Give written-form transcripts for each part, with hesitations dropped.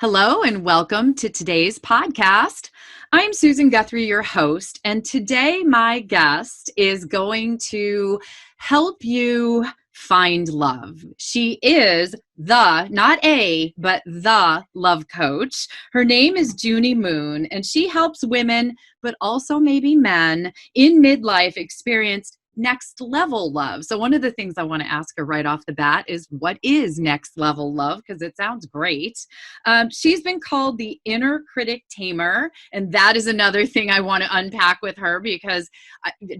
Hello and welcome to today's podcast. I'm Susan Guthrie, your host, and today my guest is going to help you find love. She is not but the love coach. Her name is Junie Moon, and she helps women, but also maybe men in midlife experience next level love. So one of the things I want to ask her right off the bat is, what is next level love? Because it sounds great. She's been called the inner critic tamer. And that is another thing I want to unpack with her, because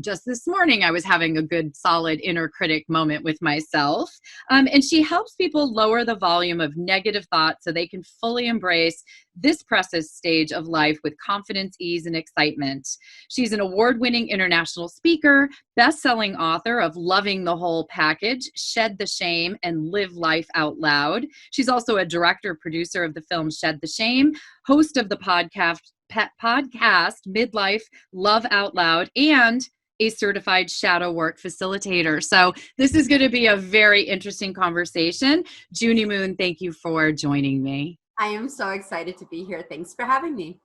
just this morning I was having a good solid inner critic moment with myself. And she helps people lower the volume of negative thoughts so they can fully embrace this precious stage of life with confidence, ease, and excitement. She's an award-winning international speaker, best-selling author of Loving the Whole Package, Shed the Shame, and Live Life Out Loud. She's also a director, producer of the film Shed the Shame, host of the podcast Midlife Love Out Loud, and a certified shadow work facilitator. So this is going to be a very interesting conversation. Junie Moon, thank you for joining me. I am so excited to be here. Thanks for having me.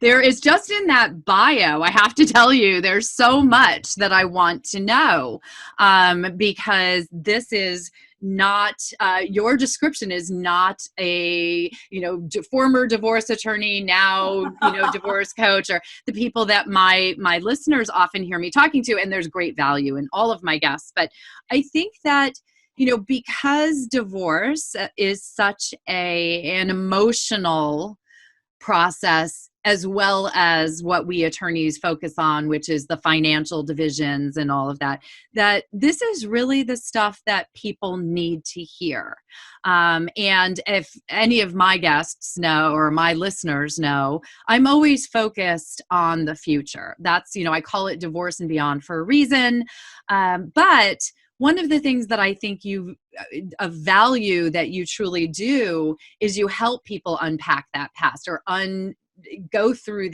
There is just in that bio, I have to tell you, there's so much that I want to know, because this is not, your description is not a, former divorce attorney, now, divorce coach, or the people that my listeners often hear me talking to. And there's great value in all of my guests. But I think that because divorce is such an emotional process, as well as what we attorneys focus on, which is the financial divisions and all of that, that this is really the stuff that people need to hear. And if any of my guests know, or my listeners know, I'm always focused on the future. That's, I call it Divorce and Beyond for a reason. But one of the things that I think of value that you truly do is you help people unpack that past, or go through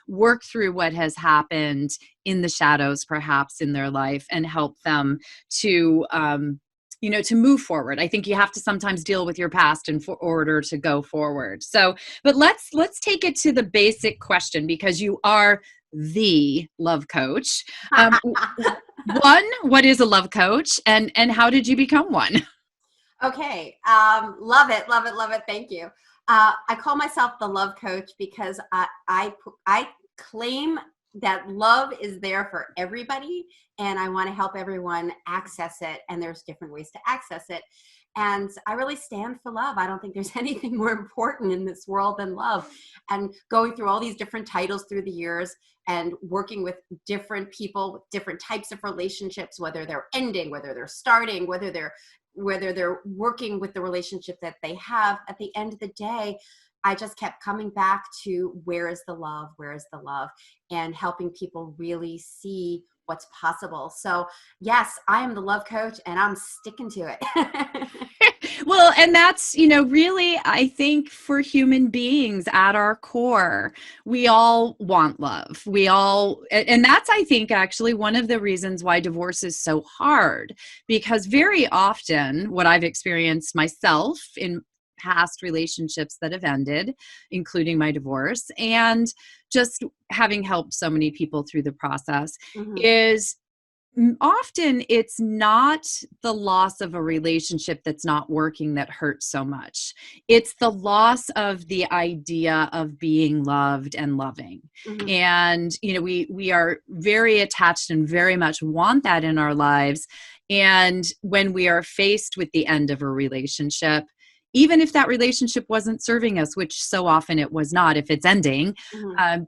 work through what has happened in the shadows, perhaps in their life, and help them to, to move forward. I think you have to sometimes deal with your past in order to go forward. So, but let's take it to the basic question, because you are the love coach. One, what is a love coach, and how did you become one? Okay. Love it. Love it. Love it. Thank you. I call myself the love coach because I claim that love is there for everybody, and I want to help everyone access it. And there's different ways to access it. And I really stand for love. I don't think there's anything more important in this world than love. And going through all these different titles through the years and working with different people, with different types of relationships, whether they're ending, whether they're starting, whether they're working with the relationship that they have, at the end of the day, I just kept coming back to where is the love, and helping people really see what's possible. So yes, I am the love coach, and I'm sticking to it. Well, and that's, really, I think for human beings at our core, we all want love. And that's, I think, actually one of the reasons why divorce is so hard, because very often what I've experienced myself in past relationships that have ended, including my divorce, and just having helped so many people through the process, is often it's not the loss of a relationship that's not working that hurts so much. It's the loss of the idea of being loved and loving. And, we are very attached and very much want that in our lives. And when we are faced with the end of a relationship, even if that relationship wasn't serving us, which so often it was not, if it's ending,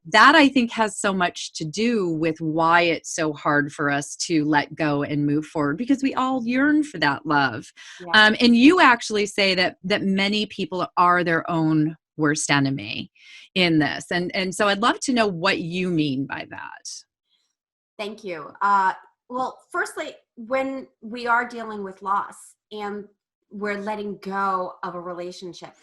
that I think has so much to do with why it's so hard for us to let go and move forward, because we all yearn for that love. Yeah. And you actually say that many people are their own worst enemy in this. And so I'd love to know what you mean by that. Thank you. Well, firstly, when we are dealing with loss and we're letting go of a relationship,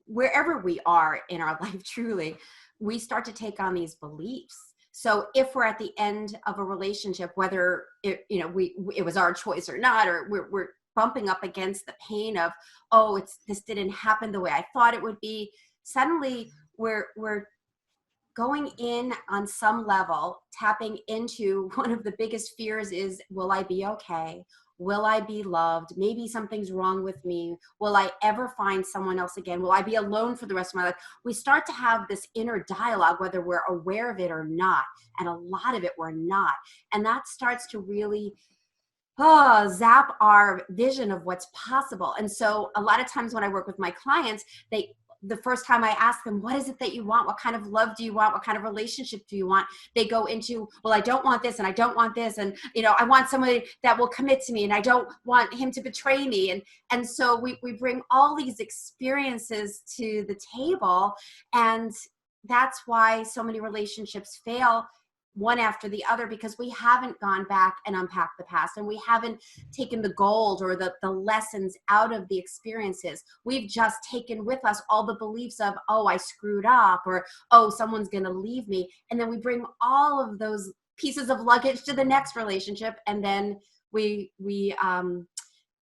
wherever we are in our life, truly, we start to take on these beliefs. So if we're at the end of a relationship, whether it was our choice or not, or we're bumping up against the pain of, this didn't happen the way I thought it would be. suddenly we're going in on some level, tapping into one of the biggest fears is, will I be okay? Will I be loved? Maybe something's wrong with me. Will I ever find someone else again? Will I be alone for the rest of my life? We start to have this inner dialogue, whether we're aware of it or not. And a lot of it we're not. And that starts to really zap our vision of what's possible. And so a lot of times when I work with my clients, the first time I ask them, what is it that you want? What kind of love do you want? What kind of relationship do you want? They go into, well, I don't want this and I don't want this. And, I want somebody that will commit to me and I don't want him to betray me. And so we bring all these experiences to the table. And that's why so many relationships fail one after the other, because we haven't gone back and unpacked the past, and we haven't taken the gold or the lessons out of the experiences. We've just taken with us all the beliefs of, oh, I screwed up, or, oh, someone's going to leave me. And then we bring all of those pieces of luggage to the next relationship. And then we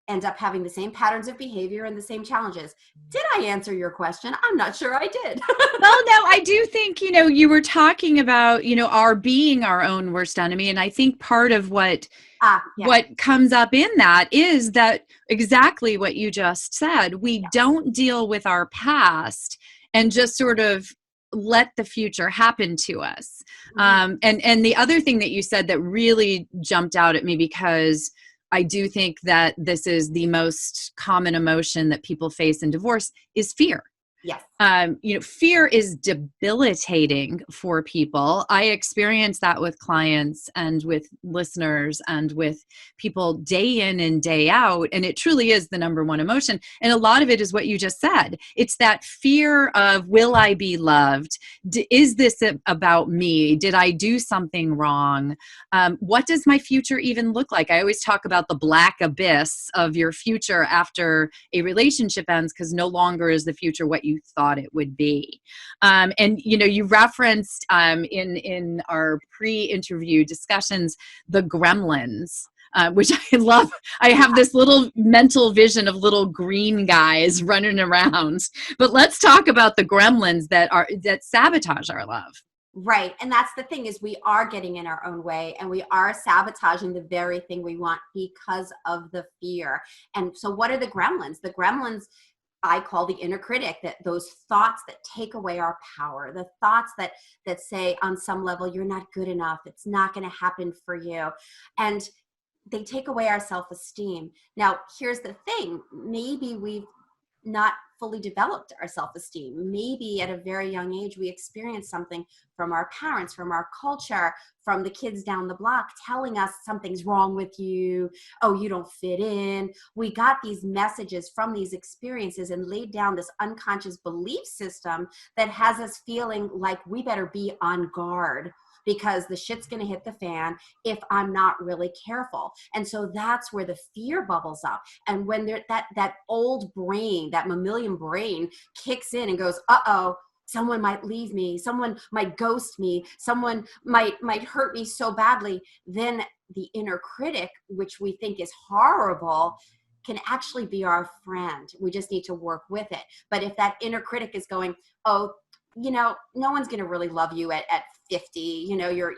end up having the same patterns of behavior and the same challenges. Did I answer your question? I'm not sure I did. Well, no, I do think, you were talking about, our being our own worst enemy. And I think part of what comes up in that is that exactly what you just said. We don't deal with our past and just sort of let the future happen to us. Mm-hmm. And the other thing that you said that really jumped out at me, because I do think that this is the most common emotion that people face in divorce, is fear. Yes. Fear is debilitating for people. I experience that with clients and with listeners and with people day in and day out. And it truly is the number one emotion. And a lot of it is what you just said. It's that fear of, will I be loved? Is this about me? Did I do something wrong? What does my future even look like? I always talk about the black abyss of your future after a relationship ends, because no longer is the future what you thought it would be. And you referenced in our pre-interview discussions the Gremlins, which I love. I have this little mental vision of little green guys running around. But let's talk about the Gremlins that sabotage our love. Right. And that's the thing, is we are getting in our own way, and we are sabotaging the very thing we want because of the fear. And so what are the Gremlins? The Gremlins I call the inner critic, that those thoughts that take away our power, the thoughts that say on some level, you're not good enough, it's not going to happen for you. And they take away our self-esteem. Now, here's the thing. Maybe we've not fully developed our self-esteem. Maybe at a very young age, we experienced something from our parents, from our culture, from the kids down the block telling us something's wrong with you. Oh, you don't fit in. We got these messages from these experiences and laid down this unconscious belief system that has us feeling like we better be on guard, because the shit's going to hit the fan if I'm not really careful. And so that's where the fear bubbles up. And when that old brain, that mammalian brain kicks in and goes, uh-oh, someone might leave me, someone might ghost me, someone might hurt me so badly, then the inner critic, which we think is horrible, can actually be our friend. We just need to work with it. But if that inner critic is going, oh, no one's going to really love you at 50.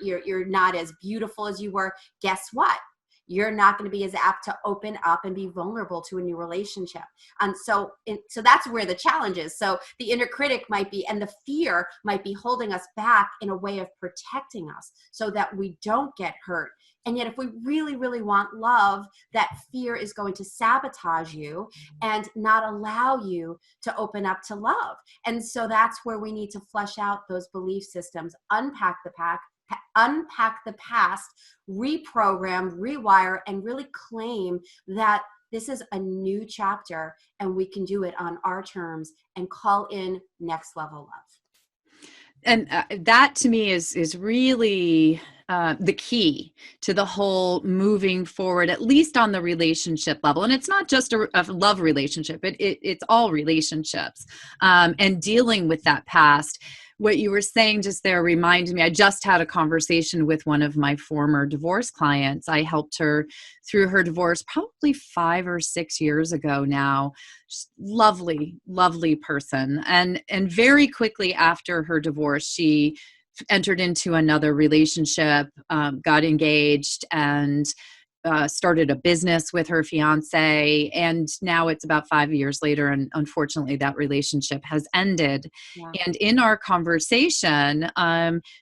You're not as beautiful as you were. Guess what? You're not going to be as apt to open up and be vulnerable to a new relationship. And so that's where the challenge is. So the inner critic might be, and the fear might be holding us back in a way of protecting us so that we don't get hurt. And yet if we really, really want love, that fear is going to sabotage you and not allow you to open up to love. And so that's where we need to flush out those belief systems, unpack the past, reprogram, rewire, and really claim that this is a new chapter and we can do it on our terms and call in next level love. And that to me is really the key to the whole moving forward, at least on the relationship level. And it's not just a love relationship. It's all relationships and dealing with that past. what you were saying just there reminded me, I just had a conversation with one of my former divorce clients. I helped her through her divorce probably 5 or 6 years ago now. Just lovely, lovely person. And very quickly after her divorce, she entered into another relationship, got engaged, and started a business with her fiance. And now it's about 5 years later, and unfortunately that relationship has ended. Yeah. And in our conversation,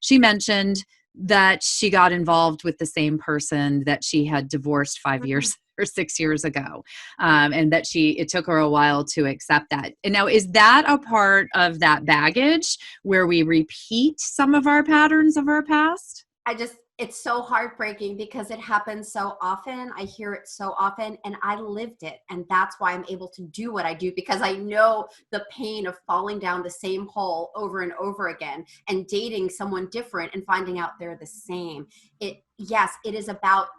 she mentioned that she got involved with the same person that she had divorced 5 years or 6 years ago, and that it took her a while to accept that. And now, is that a part of that baggage where we repeat some of our patterns of our past? It's so heartbreaking because it happens so often. I hear it so often, and I lived it. And that's why I'm able to do what I do, because I know the pain of falling down the same hole over and over again and dating someone different and finding out they're the same. Yes, it is about,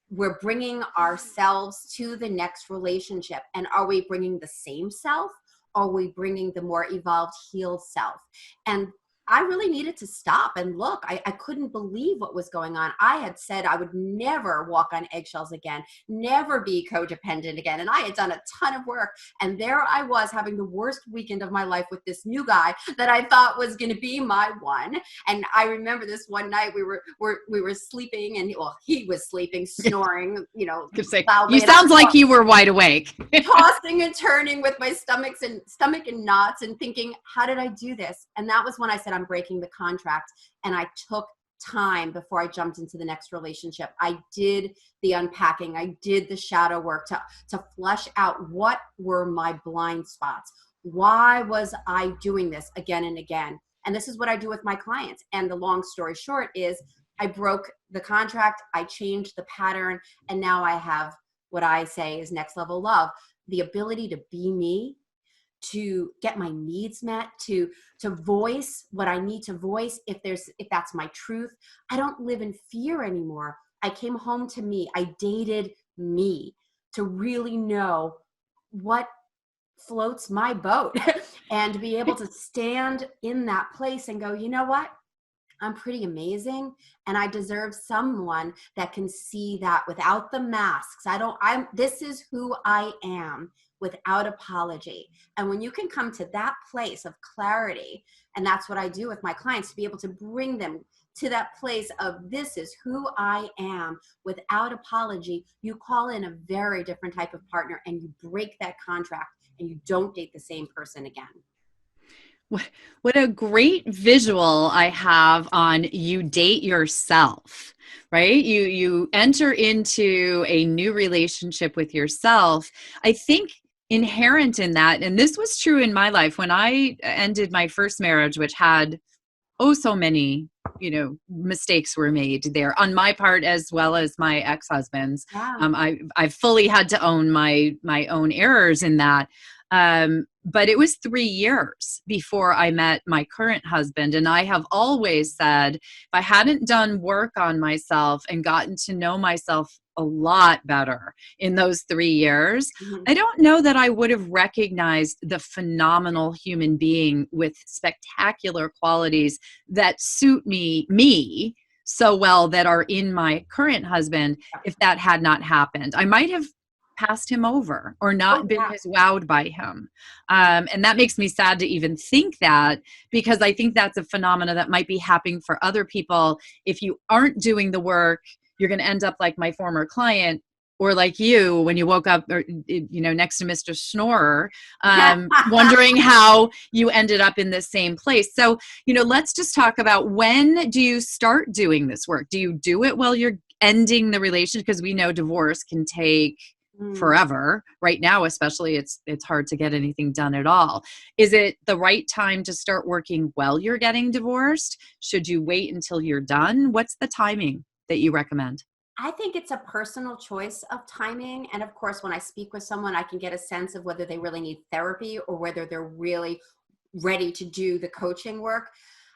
we're bringing ourselves to the next relationship. And are we bringing the same self? Or are we bringing the more evolved, healed self? And I really needed to stop and look. I couldn't believe what was going on. I had said I would never walk on eggshells again, never be codependent again. And I had done a ton of work. And there I was having the worst weekend of my life with this new guy that I thought was going to be my one. And I remember this one night we were sleeping, and he was sleeping, snoring, You sounds like you were wide awake. tossing and turning with my stomach in knots and thinking, how did I do this? And that was when I said, I'm breaking the contract. And I took time before I jumped into the next relationship. I did the unpacking. I did the shadow work to flesh out what were my blind spots. Why was I doing this again and again? And this is what I do with my clients. And the long story short is I broke the contract. I changed the pattern. And now I have what I say is next level love, the ability to be me, to get my needs met, to voice what I need to voice if that's my truth. I don't live in fear anymore. I came home to me. I dated me to really know what floats my boat and be able to stand in that place and go, you know what? I'm pretty amazing, and I deserve someone that can see that without the masks. This is who I am without apology. And when you can come to that place of clarity, and that's what I do with my clients, to be able to bring them to that place of this is who I am without apology, you call in a very different type of partner, and you break that contract, and you don't date the same person again. What a great visual I have on you date yourself, right? You enter into a new relationship with yourself. I think inherent in that, and this was true in my life when I ended my first marriage, which had so many mistakes were made there on my part as well as my ex-husband's. Yeah. I fully had to own my own errors in that. But it was 3 years before I met my current husband. And I have always said, if I hadn't done work on myself and gotten to know myself a lot better in those 3 years, Mm-hmm. I don't know that I would have recognized the phenomenal human being with spectacular qualities that suit me so well that are in my current husband. If that had not happened, I might have passed him over or not been as wowed by him. And that makes me sad to even think that, because I think that's a phenomena that might be happening for other people. If you aren't doing the work, you're going to end up like my former client, or like you when you woke up next to Mr. Snorer, wondering how you ended up in the same place. So, let's just talk about, when do you start doing this work? Do you do it while you're ending the relationship? Because we know divorce can take forever. Right now, especially, it's hard to get anything done at all. Is it the right time to start working while you're getting divorced? Should you wait until you're done? What's the timing that you recommend? I think it's a personal choice of timing. And of course, when I speak with someone, I can get a sense of whether they really need therapy or whether they're really ready to do the coaching work.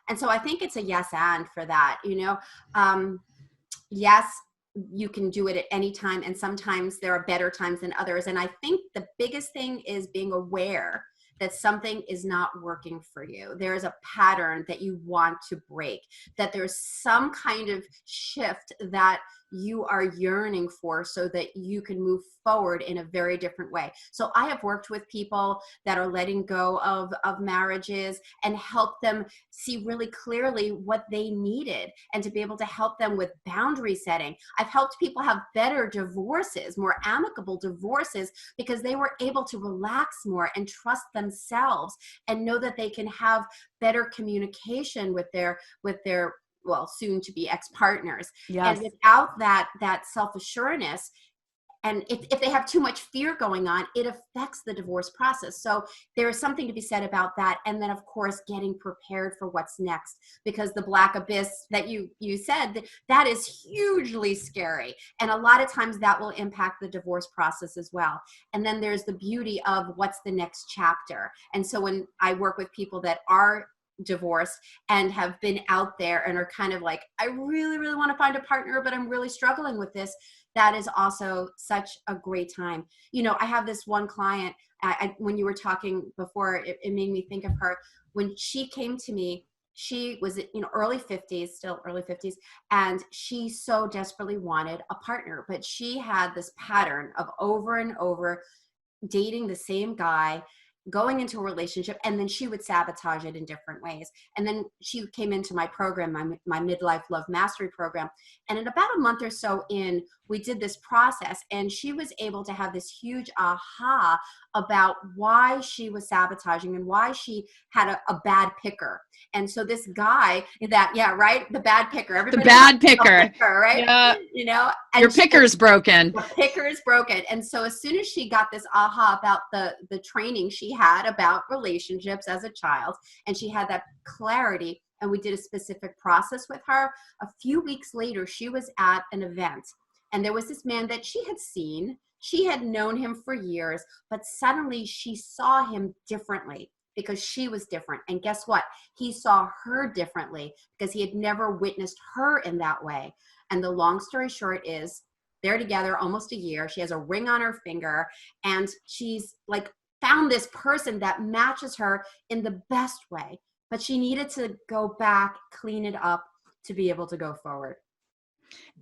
And so I think it's a yes and for that, yes, you can do it at any time. And sometimes there are better times than others. And I think the biggest thing is being aware that something is not working for you. There is a pattern that you want to break, that there's some kind of shift that you are yearning for so that you can move forward in a very different way. So I have worked with people that are letting go of marriages and help them see really clearly what they needed and to be able to help them with boundary setting. I've helped people have better divorces, more amicable divorces, because they were able to relax more and trust themselves and know that they can have better communication with their well, soon to be ex-partners. Yes. And without that self-assuredness, and if they have too much fear going on, it affects the divorce process. So there is something to be said about that. And then, of course, getting prepared for what's next, because the black abyss that you said, that is hugely scary. And a lot of times that will impact the divorce process as well. And then there's the beauty of what's the next chapter. And so when I work with people that are divorced and have been out there and are kind of like, I really, really want to find a partner, but I'm really struggling with this. That is also such a great time. You know, I have this one client, when you were talking before, it made me think of her. When she came to me, she was, early 50s, still early 50s, and she so desperately wanted a partner, but she had this pattern of over and over dating the same guy, going into a relationship, and then she would sabotage it in different ways. And then she came into my program, my Midlife Love Mastery program. And in about a month or so in, we did this process, and she was able to have this huge aha about why she was sabotaging and why she had a bad picker. And so this guy that, yeah, right, the bad picker. Everybody the bad picker. Right? Yeah. And your picker's broken. The picker is broken. And so as soon as she got this aha about the training she had about relationships as a child, and she had that clarity, and we did a specific process with her, a few weeks later, she was at an event, and there was this man that she had seen. She had known him for years, but suddenly she saw him differently because she was different. And guess what? He saw her differently because he had never witnessed her in that way. And the long story short is, they're together almost a year. She has a ring on her finger, and she's like found this person that matches her in the best way. But she needed to go back, clean it up to be able to go forward.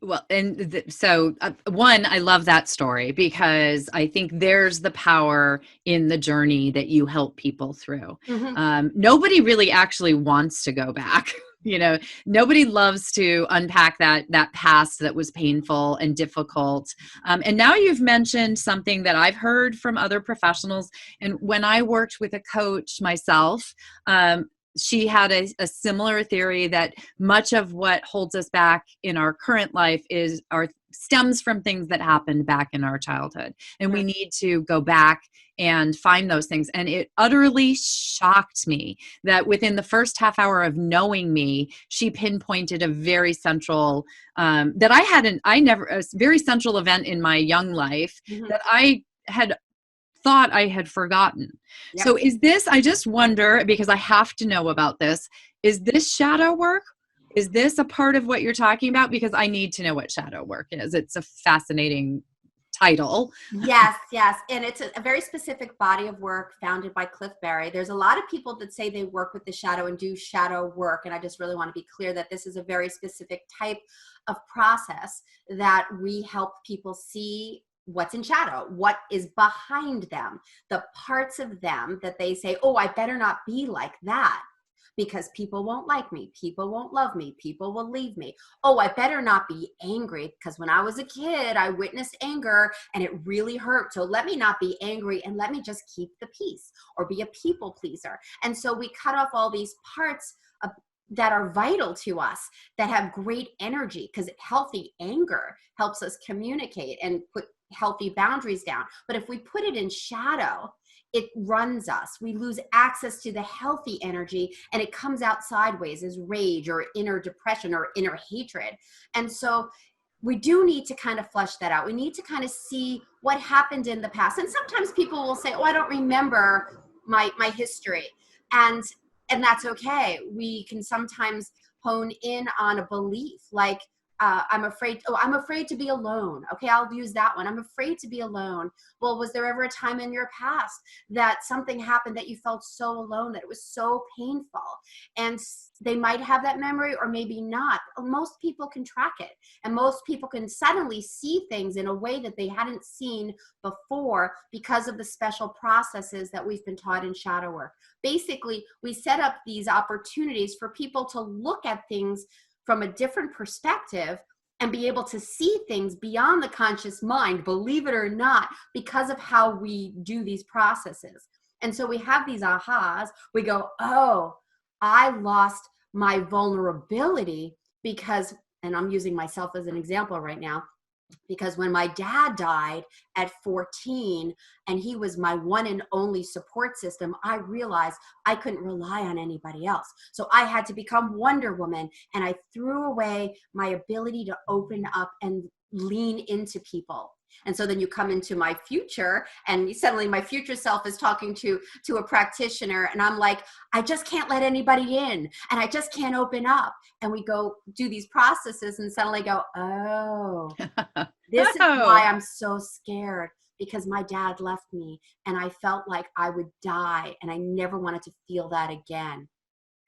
Well, and one, I love that story because I think there's the power in the journey that you help people through. Mm-hmm. Nobody really actually wants to go back. Nobody loves to unpack that past that was painful and difficult. And now you've mentioned something that I've heard from other professionals. And when I worked with a coach myself, she had a similar theory that much of what holds us back in our current life stems from things that happened back in our childhood. And we need to go back and find those things. And it utterly shocked me that within the first half hour of knowing me, she pinpointed a very central, a very central event in my young life that I had thought I had forgotten. Yep. So is this, I just wonder, because I have to know about this, is this shadow work? Is this a part of what you're talking about? Because I need to know what shadow work is. It's a fascinating title. Yes. And it's a very specific body of work founded by Cliff Barry. There's a lot of people that say they work with the shadow and do shadow work. And I just really want to be clear that this is a very specific type of process that we help people see what's in shadow, what is behind them, the parts of them that they say, oh, I better not be like that because people won't like me, people won't love me, people will leave me. Oh, I better not be angry because when I was a kid, I witnessed anger and it really hurt. So let me not be angry and let me just keep the peace or be a people pleaser. And so we cut off all these parts that are vital to us, that have great energy, because healthy anger helps us communicate and put healthy boundaries down. But if we put it in shadow, it runs us. We lose access to the healthy energy and it comes out sideways as rage or inner depression or inner hatred. And so we do need to kind of flesh that out. We need to kind of see what happened in the past. And sometimes people will say, oh, I don't remember my history. And that's okay. We can sometimes hone in on a belief like, I'm afraid. Oh, I'm afraid to be alone. Okay, I'll use that one. I'm afraid to be alone. Well, was there ever a time in your past that something happened that you felt so alone, that it was so painful? And they might have that memory or maybe not. Most people can track it, and most people can suddenly see things in a way that they hadn't seen before because of the special processes that we've been taught in shadow work. Basically, we set up these opportunities for people to look at things from a different perspective and be able to see things beyond the conscious mind, believe it or not, because of how we do these processes. And so we have these ahas. We go, oh, I lost my vulnerability because, and I'm using myself as an example right now, because when my dad died at 14 and he was my one and only support system, I realized I couldn't rely on anybody else. So I had to become Wonder Woman, and I threw away my ability to open up and lean into people. And so then you come into my future, and suddenly my future self is talking to a practitioner, and I'm like, I just can't let anybody in, and I just can't open up. And we go do these processes and suddenly go, oh, this is why I'm so scared, because my dad left me and I felt like I would die, and I never wanted to feel that again.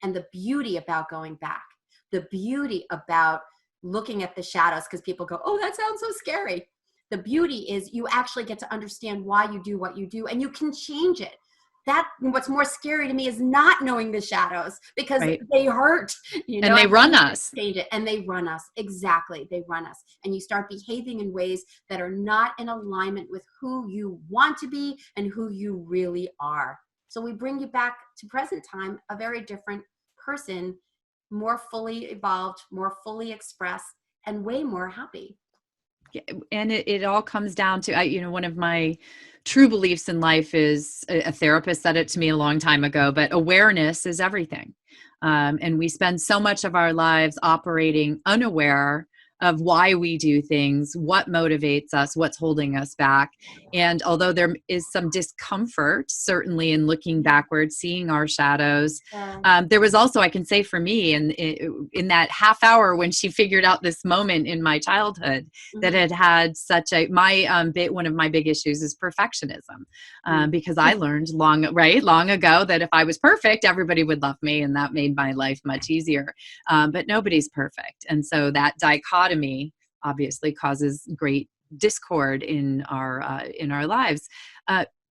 And the beauty about going back, the beauty about looking at the shadows, because people go, oh, that sounds so scary. The beauty is you actually get to understand why you do what you do, and you can change it. That, what's more scary to me is not knowing the shadows, because they hurt, you know, and they run us. Change it, and they run us. Exactly. They run us. And you start behaving in ways that are not in alignment with who you want to be and who you really are. So we bring you back to present time, a very different person, more fully evolved, more fully expressed, and way more happy. And it all comes down to, you know, one of my true beliefs in life is, a therapist said it to me a long time ago, but awareness is everything. And we spend so much of our lives operating unaware of why we do things, what motivates us, what's holding us back. And although there is some discomfort, certainly in looking backwards, seeing our shadows, there was also, I can say for me, in that half hour when she figured out this moment in my childhood that had such a, one of my big issues is perfectionism, because I learned long ago that if I was perfect, everybody would love me, and that made my life much easier. But nobody's perfect. And so that dichotomy obviously causes great discord in our lives.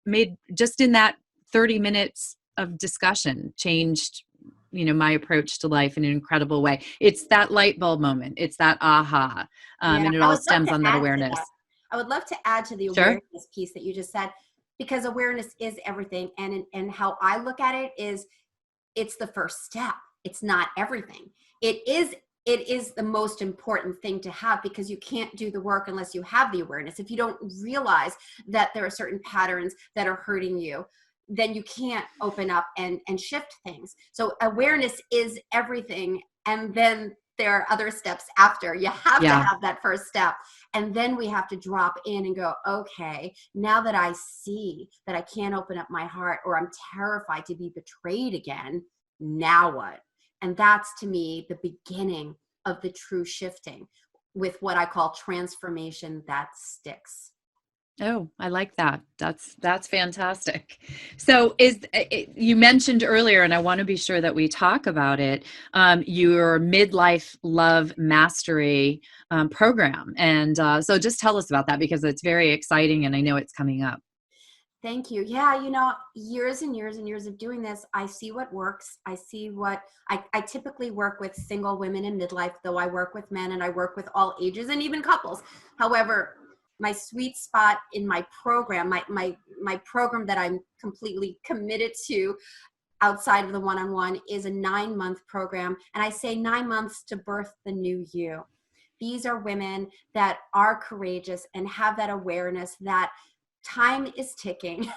Made just in that 30 minutes of discussion changed, you know, my approach to life in an incredible way. It's that light bulb moment. It's that aha. And it all stems on that awareness. I would love to add to the awareness piece that you just said, because awareness is everything. And how I look at it is, it's the first step. It's not everything. It is the most important thing to have, because you can't do the work unless you have the awareness. If you don't realize that there are certain patterns that are hurting you, then you can't open up and shift things. So awareness is everything. And then there are other steps after. You have to have that first step. And then we have to drop in and go, okay, now that I see that I can't open up my heart, or I'm terrified to be betrayed again, now what? And that's, to me, the beginning of the true shifting, with what I call transformation that sticks. Oh, I like that. That's fantastic. So you mentioned earlier, and I want to be sure that we talk about it, your Midlife Love Mastery program. And so just tell us about that, because it's very exciting and I know it's coming up. Thank you. Yeah, you know, years and years and years of doing this, I see what works. I see what I typically work with single women in midlife, though I work with men and I work with all ages and even couples. However, my sweet spot in my program, my program that I'm completely committed to outside of the one-on-one, is a 9-month program. And I say 9 months to birth the new you. These are women that are courageous and have that awareness that time is ticking,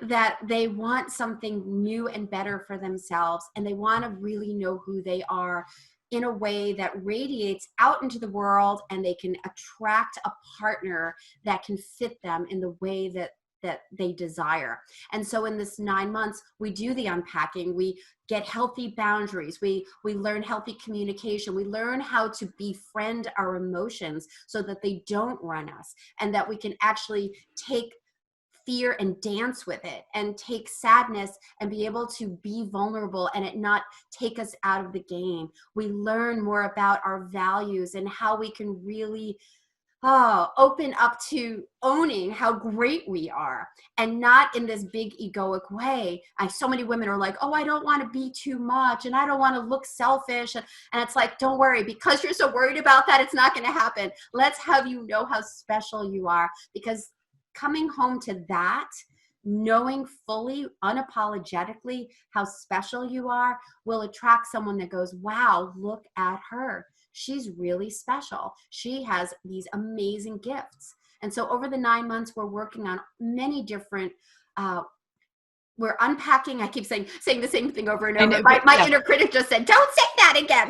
that they want something new and better for themselves, and they want to really know who they are in a way that radiates out into the world, and they can attract a partner that can fit them in the way that that they desire. And so in this 9 months, we do the unpacking, we get healthy boundaries, we learn healthy communication, we learn how to befriend our emotions so that they don't run us, and that we can actually take fear and dance with it, and take sadness and be able to be vulnerable and it not take us out of the game. We learn more about our values and how we can really open up to owning how great we are, and not in this big egoic way. So many women are like, oh, I don't want to be too much and I don't want to look selfish. And it's like, don't worry, because you're so worried about that, it's not going to happen. Let's have you know how special you are, because coming home to that, knowing fully, unapologetically how special you are, will attract someone that goes, wow, look at her. She's really special. She has these amazing gifts. And so over the 9 months, we're working on many different, we're unpacking. I keep saying the same thing over and over. My inner critic just said, don't say that again.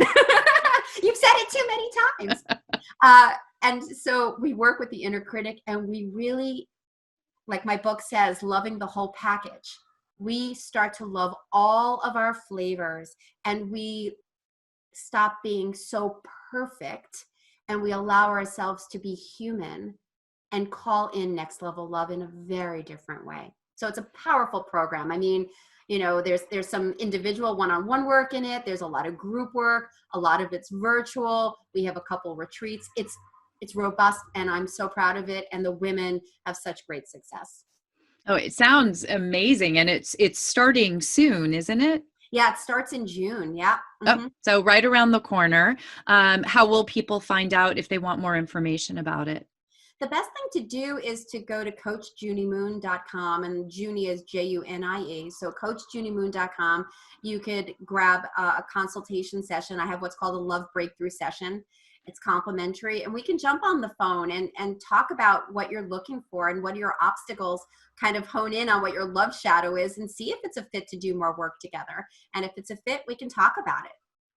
You've said it too many times. And so we work with the inner critic, and we really, like my book says, loving the whole package. We start to love all of our flavors, and we stop being so perfect, and we allow ourselves to be human and call in next level love in a very different way. So it's a powerful program. I mean, there's some individual one-on-one work in it. There's a lot of group work. A lot of it's virtual. We have a couple retreats. It's robust, and I'm so proud of it. And the women have such great success. Oh, it sounds amazing. And it's starting soon, isn't it? Yeah, it starts in June. Yeah. Mm-hmm. Oh, so right around the corner. How will people find out if they want more information about it? The best thing to do is to go to coachjuniemoon.com, and Junie is Junie. So coachjuniemoon.com. You could grab a consultation session. I have what's called a love breakthrough session. It's complimentary, and we can jump on the phone and talk about what you're looking for and what are your obstacles, kind of hone in on what your love shadow is and see if it's a fit to do more work together. And if it's a fit, we can talk about it.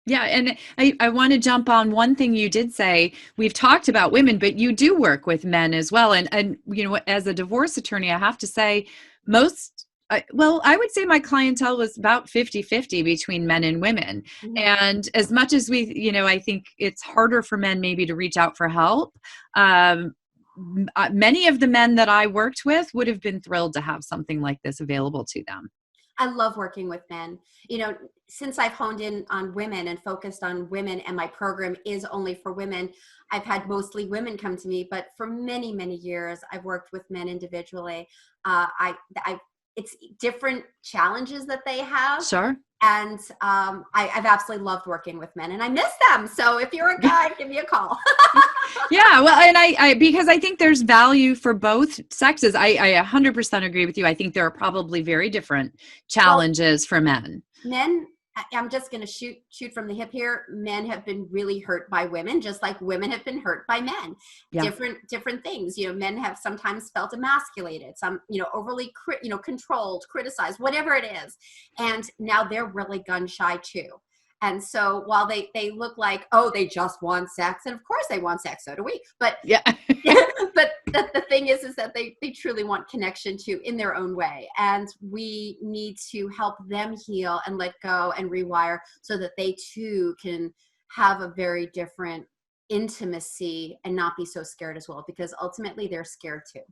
Yeah. And I want to jump on one thing you did say. We've talked about women, but you do work with men as well. And as a divorce attorney, I have to say I would say my clientele was about 50-50 between men and women. Mm-hmm. And as much as I think it's harder for men maybe to reach out for help. Many of the men that I worked with would have been thrilled to have something like this available to them. I love working with men. Since I've honed in on women and focused on women, and my program is only for women, I've had mostly women come to me, but for many, many years, I've worked with men individually. It's different challenges that they have. Sure. And I've absolutely loved working with men, and I miss them. So if you're a guy, give me a call. Yeah. Well, and I because I think there's value for both sexes. I 100% agree with you. I think there are probably very different challenges for men. Men, I'm just going to shoot from the hip here. Men have been really hurt by women, just like women have been hurt by men. Yeah. Different things. Men have sometimes felt emasculated, some, overly, controlled, criticized, whatever it is. And now they're really gun shy too. And so while they look like, oh, they just want sex, and of course they want sex, so do we. But yeah, but the thing is that they truly want connection too, in their own way. And we need to help them heal and let go and rewire so that they too can have a very different intimacy and not be so scared as well, because ultimately they're scared too.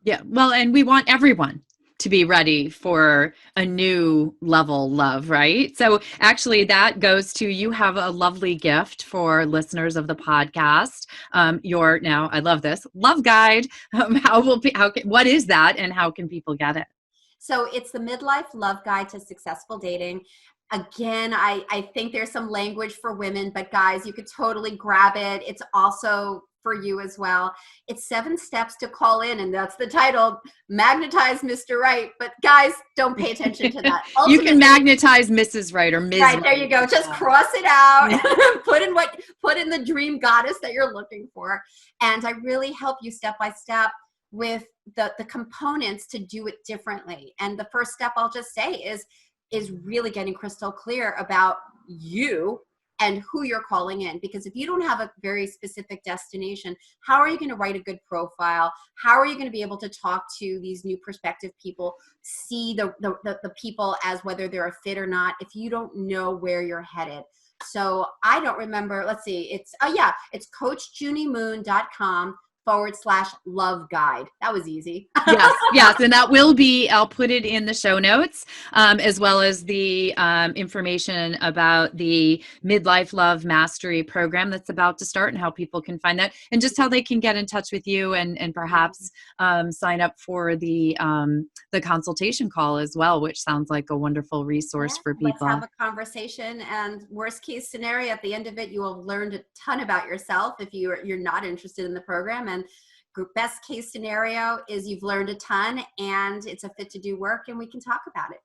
Yeah. Well, and we want everyone to be ready for a new level love, right? So actually that goes to, you have a lovely gift for listeners of the podcast. Now, I love this, love guide. What is that, and how can people get it? So it's the Midlife Love Guide to Successful Dating. Again, I think there's some language for women, but guys, you could totally grab it. It's also for you as well. It's 7 steps to call in, and that's the title, Magnetize Mr. Right. But guys, don't pay attention to that. You can magnetize Mrs. Right or Ms. Right, there you go. Just cross it out. put in the dream goddess that you're looking for. And I really help you step by step with the components to do it differently. And the first step I'll just say is really getting crystal clear about you and who you're calling in. Because if you don't have a very specific destination, how are you going to write a good profile? How are you going to be able to talk to these new prospective people, see the people as whether they're a fit or not, if you don't know where you're headed? So I don't remember. Let's see. It's coachjuniemoon.com/love guide. That was easy. Yes, yes, and that will be, I'll put it in the show notes, as well as the information about the Midlife Love Mastery program that's about to start and how people can find that and just how they can get in touch with you and perhaps sign up for the consultation call as well, which sounds like a wonderful resource for Let's people. have a conversation, and worst case scenario, at the end of it, you will have learned a ton about yourself if you're not interested in the program, and best case scenario is you've learned a ton and it's a fit to do work and we can talk about it.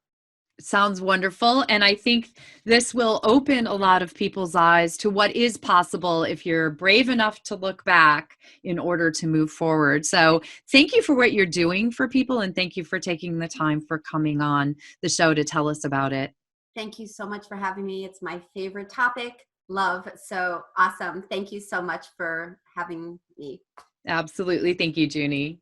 Sounds wonderful. And I think this will open a lot of people's eyes to what is possible if you're brave enough to look back in order to move forward. So thank you for what you're doing for people. And thank you for taking the time for coming on the show to tell us about it. Thank you so much for having me. It's my favorite topic, love. So awesome. Thank you so much for having me. Absolutely. Thank you, Junie.